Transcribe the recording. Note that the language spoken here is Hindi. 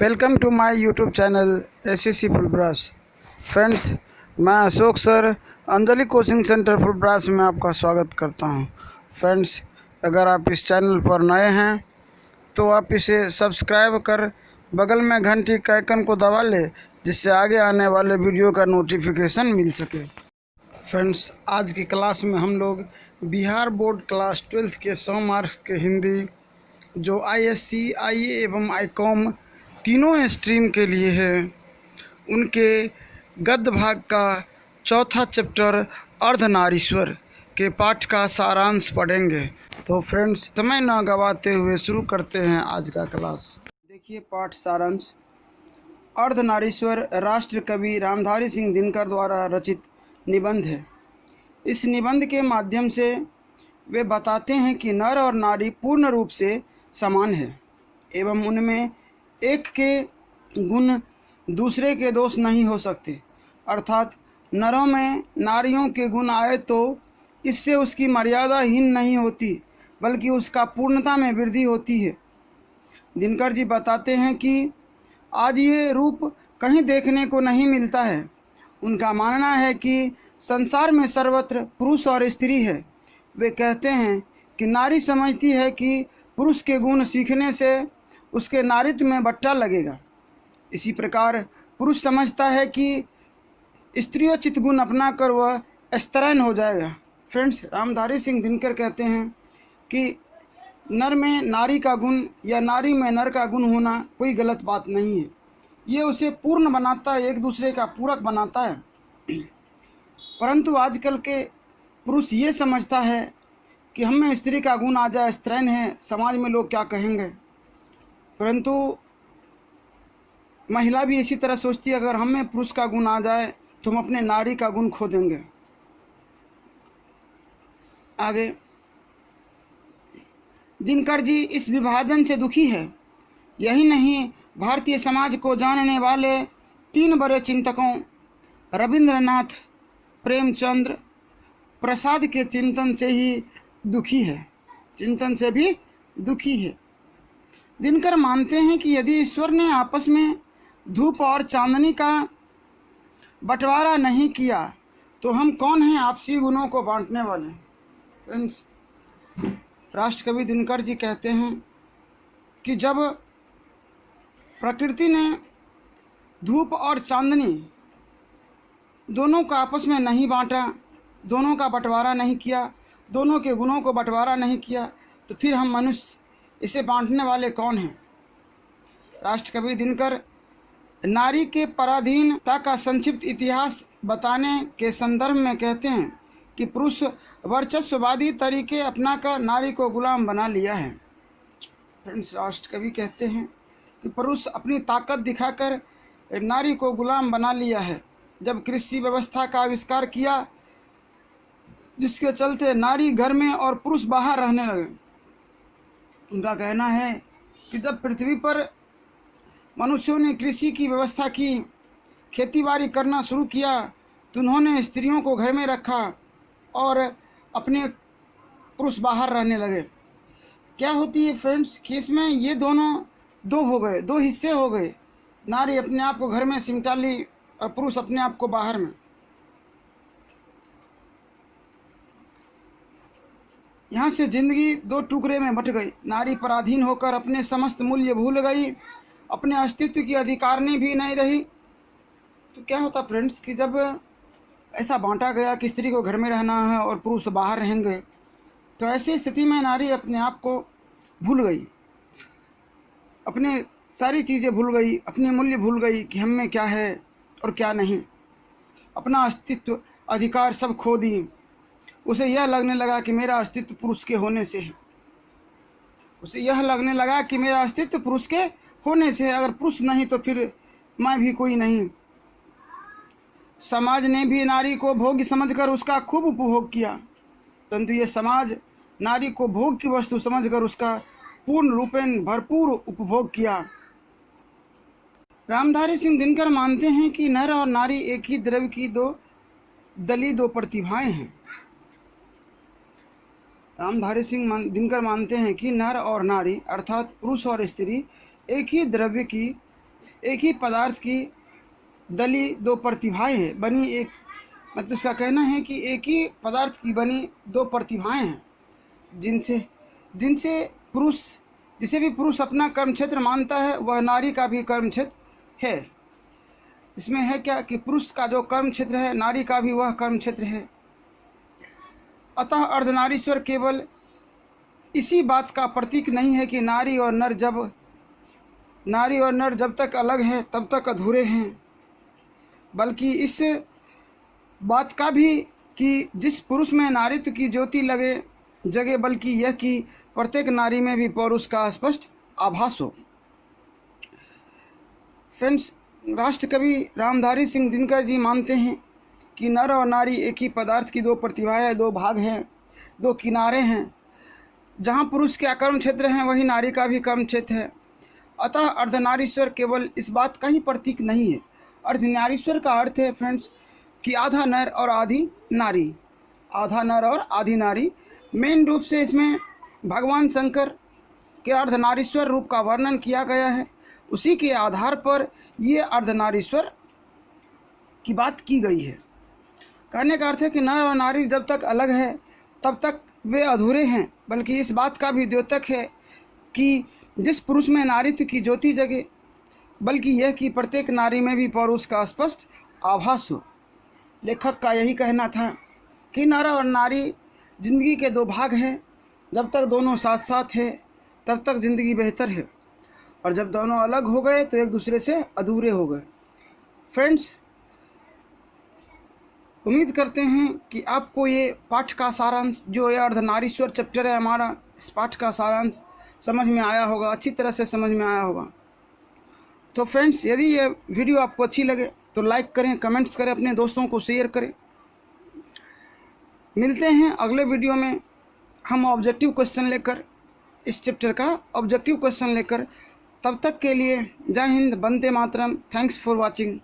Welcome to my YouTube channel SSC Phulbras. Friends, मैं Ashok sir Anjali coaching centre Phulbras में आपका स्वागत करता हूं। फ्रेंड्स, अगर आप इस चैनल पर नए हैं तो आप इसे सब्सक्राइब कर बगल में घंटी के आइकन को दबा लें, जिससे आगे आने वाले वीडियो का नोटिफिकेशन मिल सके। फ्रेंड्स, आज की क्लास में हम लोग बिहार बोर्ड क्लास 12 के 100 मार्क्स के हिंदी जो आईएससी, आईए एवं आईकॉम तीनों स्ट्रीम के लिए है, उनके गद्य भाग का चौथा चैप्टर अर्धनारीश्वर के पाठ का सारांश पढ़ेंगे। तो फ्रेंड्स, समय न गवाते हुए शुरू करते हैं आज का क्लास। देखिए पाठ सारांश। अर्धनारीश्वर राष्ट्र कवि रामधारी सिंह दिनकर द्वारा रचित निबंध है। इस निबंध के माध्यम से वे बताते हैं कि नर और नारी पूर्ण रूप से समान है एवं उनमें एक के गुण दूसरे के दोष नहीं हो सकते, अर्थात नरों में नारियों के गुण आए तो इससे उसकी मर्यादा हीन नहीं होती, बल्कि उसका पूर्णता में वृद्धि होती है। दिनकर जी बताते हैं कि आज ये रूप कहीं देखने को नहीं मिलता है। उनका मानना है कि संसार में सर्वत्र पुरुष और स्त्री है। वे कहते हैं कि नारी समझती है कि पुरुष के गुण सीखने से उसके नारित्व में बट्टा लगेगा। इसी प्रकार पुरुष समझता है कि स्त्रियोचित गुण अपनाकर वह स्तरयन हो जाएगा। फ्रेंड्स, रामधारी सिंह दिनकर कहते हैं कि नर में नारी का गुण या नारी में नर का गुण होना कोई गलत बात नहीं है। ये उसे पूर्ण बनाता है, एक दूसरे का पूरक बनाता है। परंतु आजकल के पुरुष ये समझता है कि हम में स्त्री का गुण आ जाए, स्त्रैण है, समाज में लोग क्या कहेंगे। परंतु महिला भी इसी तरह सोचती है, अगर हम में पुरुष का गुण आ जाए तो हम अपने नारी का गुण खो देंगे। आगे दिनकर जी इस विभाजन से दुखी है। यही नहीं, भारतीय समाज को जानने वाले 3 बड़े चिंतकों रविंद्रनाथ, प्रेमचंद्र, प्रसाद के चिंतन से ही दुखी है, चिंतन से भी दुखी है। दिनकर मानते हैं कि यदि ईश्वर ने आपस में धूप और चांदनी का बंटवारा नहीं किया तो हम कौन हैं आपसी गुणों को बांटने वाले। फ्रेंड्स, राष्ट्रकवि दिनकर जी कहते हैं कि जब प्रकृति ने धूप और चांदनी दोनों का आपस में नहीं बांटा, दोनों का बंटवारा नहीं किया, दोनों के गुणों को बंटवारा नहीं किया, तो फिर हम मनुष्य इसे बांटने वाले कौन हैं। राष्ट्रकवि दिनकर नारी के पराधीनता का संक्षिप्त इतिहास बताने के संदर्भ में कहते हैं कि पुरुष वर्चस्ववादी तरीके अपनाकर नारी को गुलाम बना लिया है। फ्रेंड्स, राष्ट्रकवि कहते हैं कि पुरुष अपनी ताकत दिखाकर नारी को गुलाम बना लिया है। जब कृषि व्यवस्था का आविष्कार किया, जिसके चलते नारी घर में और पुरुष बाहर रहने लगे। उनका कहना है कि जब पृथ्वी पर मनुष्यों ने कृषि की व्यवस्था की, खेतीबाड़ी करना शुरू किया, तो उन्होंने स्त्रियों को घर में रखा और अपने पुरुष बाहर रहने लगे। क्या होती है फ्रेंड्स कि इसमें ये दोनों दो हो गए, दो हिस्से हो गए। नारी अपने आप को घर में सिमटा ली और पुरुष अपने आप को बाहर में। यहाँ से जिंदगी 2 टुकड़े में बट गई। नारी पराधीन होकर अपने समस्त मूल्य भूल गई, अपने अस्तित्व की अधिकारनी भी नहीं रही। तो क्या होता फ्रेंड्स कि जब ऐसा बांटा गया कि स्त्री को घर में रहना है और पुरुष बाहर रहेंगे, तो ऐसी स्थिति में नारी अपने आप को भूल गई, अपने सारी चीज़ें भूल गई, अपने मूल्य भूल गई कि हम में क्या है और क्या नहीं। अपना अस्तित्व, अधिकार सब खो दिए। उसे यह लगने लगा कि मेरा अस्तित्व पुरुष के होने से है। उसे यह लगने लगा कि मेरा अस्तित्व पुरुष के होने से है, अगर पुरुष नहीं तो फिर मैं भी कोई नहीं। समाज ने भी नारी को भोग समझकर उसका खूब उपभोग किया, परंतु ये समाज नारी को भोग की वस्तु समझकर उसका पूर्ण रूपेण भरपूर उपभोग किया। रामधारी सिंह दिनकर मानते हैं कि नर और नारी एक ही द्रव्य की दो प्रतिभाएं हैं। रामधारी सिंह दिनकर मानते हैं कि नर और नारी अर्थात पुरुष और स्त्री एक ही द्रव्य की एक ही पदार्थ की दली दो प्रतिभाएं हैं, बनी एक, मतलब उसका कहना है कि एक ही पदार्थ की बनी दो प्रतिभाएं हैं, जिनसे जिनसे पुरुष, जिसे भी पुरुष अपना कर्म क्षेत्र मानता है वह नारी का भी कर्म क्षेत्र है। इसमें है क्या कि पुरुष का जो कर्म क्षेत्र है नारी का भी वह कर्म क्षेत्र है। अतः अर्धनारीश्वर केवल इसी बात का प्रतीक नहीं है कि नारी और नर जब तक अलग है तब तक अधूरे हैं, बल्कि इस बात का भी कि जिस पुरुष में नारीत्व की ज्योति जगे, बल्कि यह कि प्रत्येक नारी में भी पौरुष का स्पष्ट आभास हो। फ्रेंड्स, राष्ट्रकवि रामधारी सिंह दिनकर जी मानते हैं कि नर और नारी एक ही पदार्थ की दो प्रतिभाएं, दो भाग हैं, दो किनारे हैं। जहाँ पुरुष का कर्म क्षेत्र है वही नारी का भी कर्म क्षेत्र है। अतः अर्धनारीश्वर केवल इस बात का ही प्रतीक नहीं है। अर्धनारीश्वर का अर्थ है फ्रेंड्स कि आधा नर और आधी नारी, आधा नर और आधी नारी। मेन रूप से इसमें भगवान शंकर के अर्धनारीश्वर रूप का वर्णन किया गया है। उसी के आधार पर ये अर्धनारीश्वर की बात की गई है। कहने का अर्थ है कि नर और नारी जब तक अलग है तब तक वे अधूरे हैं, बल्कि इस बात का भी द्योतक है कि जिस पुरुष में नारीत्व की ज्योति जगे, बल्कि यह कि प्रत्येक नारी में भी पौरुष का स्पष्ट आभास हो। लेखक का यही कहना था कि नर और नारी जिंदगी के दो भाग हैं। जब तक दोनों साथ साथ है तब तक ज़िंदगी बेहतर है, और जब दोनों अलग हो गए तो एक दूसरे से अधूरे हो गए। फ्रेंड्स, उम्मीद करते हैं कि आपको ये पाठ का सारांश, जो ये अर्धनारीश्वर चैप्टर है हमारा, इस पाठ का सारांश समझ में आया होगा, अच्छी तरह से समझ में आया होगा। तो फ्रेंड्स, यदि ये वीडियो आपको अच्छी लगे तो लाइक करें, कमेंट्स करें, अपने दोस्तों को शेयर करें। मिलते हैं अगले वीडियो में हम ऑब्जेक्टिव क्वेश्चन लेकर, इस चैप्टर का ऑब्जेक्टिव क्वेश्चन लेकर। तब तक के लिए जय हिंद, वंदे मातरम। Thanks for watching.